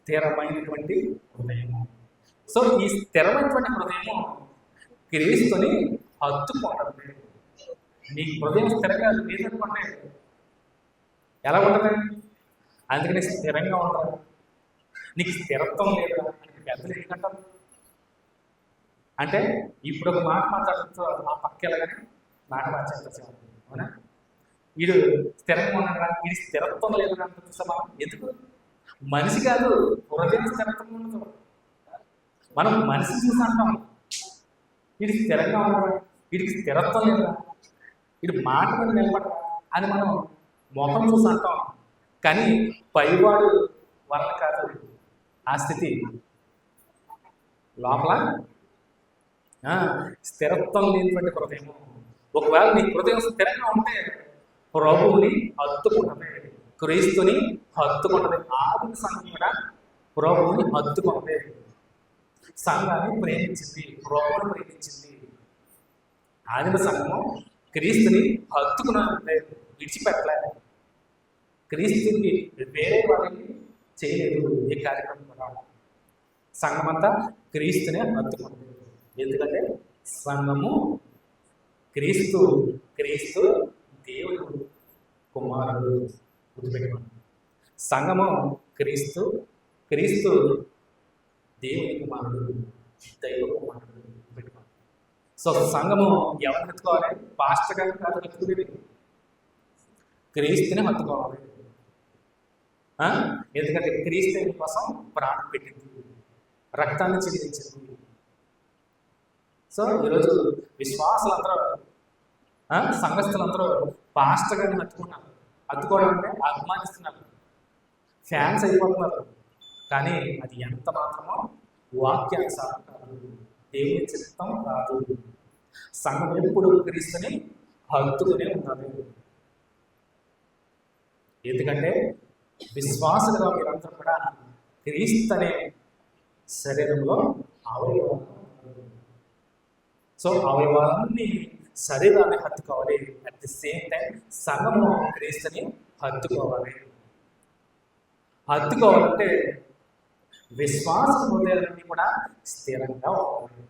స్థిరమైనటువంటి హృదయము. సో ఈ స్థిరమైనటువంటి హృదయము క్రీస్తుని హత్తుకుంటుంది. నీ హృదయం స్థిరంగా లేదనుకోండి ఎలా ఉంటుంది? అందుకని స్థిరంగా ఉండదు. నీకు స్థిరత్వం లేదా అని పెద్దలు ఎందుకంటారు అంటే ఇప్పుడు ఒక మాట మాట్లాడుతూ ఆ పక్క వెళ్ళగానే మాట మార్చేస్తారు. అవునా? వీడు స్థిరంగా ఉన్నాడా, వీడి స్థిరత్వం లేదని అంత చూసామా? ఎందుకు? మనిషి కాదు, హృదయం స్థిరత్వం ఉండదు. మనం మనిషి చూసి అంటాం వీడి స్థిరంగా ఉన్నాడు, వీడికి స్థిరత్వం లేదా, వీడి మాట మీద నిలబడరా అని మనం ముఖం చూసి అంటాం. కానీ పైవాడు వల్ల కాదు ఆ స్థితి. లోపల స్థిరత్వం లేనటువంటి హృదయము. ఒకవేళ నీ హృదయం స్థిరంగా ఉంటే ప్రభువుని హత్తుకుంటుంది, క్రీస్తుని హత్తుకుంటుంది. ఆదిమ సంఘం కూడా ప్రభువుని హత్తుకుంటుంది, సంఘాన్ని ప్రేమించింది, ప్రభువుని ప్రేమించింది. ఆదిమ సంఘము క్రీస్తుని హత్తుకున్నది, విడిచిపెట్టలేదు. క్రీస్తుని వేరే వారిని చేయలేదు. ఏ కార్యక్రమం కూడా సంఘం అంతా క్రీస్తునే హత్తుకుంది. ఎందుకంటే సంఘము క్రీస్తు, క్రీస్తు దేవుడు కుమారుడు. గుర్తుపెట్టుకోండి, సంఘము క్రీస్తు, క్రీస్తు దేవుని కుమారుడు, దైవ కుమారుడు. గుర్తుపెట్టుకోండి. సో సంఘము ఎవరిని హత్తుకోవాలి? పాస్టర్ గారిని కాదు హత్తుకునేది, క్రీస్తుని హత్తుకోవాలి. ఎందుకంటే క్రీస్తు కోసం ప్రాణం పెట్టింది, రక్తాన్ని చెల్లించింది. సో ఈరోజు విశ్వాసులందరూ, సంఘస్థులందరూ పాస్టర్ గారిని హత్తుకున్నారు. హత్తుకోవడం అంటే అభిమానిస్తున్నారు, ఫ్యాన్స్ అయిపోతున్నారు. కానీ అది ఎంత మాత్రమో వాక్యానుసారం కాదు, దేవుని చిత్తం కాదు. సంఘం ఎప్పుడు క్రీస్తుని హత్తుకునే ఉండాలి. ఎందుకంటే విశ్వాసులుగా మీరందరూ కూడా క్రీస్తు అనే శరీరంలో అవయవాలు. సో అవయవాలన్నీ శరీరాన్ని హత్తుకోవాలి. అట్ ది సేమ్ టైం సంఘము క్రీస్తుని హత్తుకోవాలి. హత్తుకోవాలంటే విశ్వాస హృదయాలన్నీ కూడా స్థిరంగా ఉండాలి.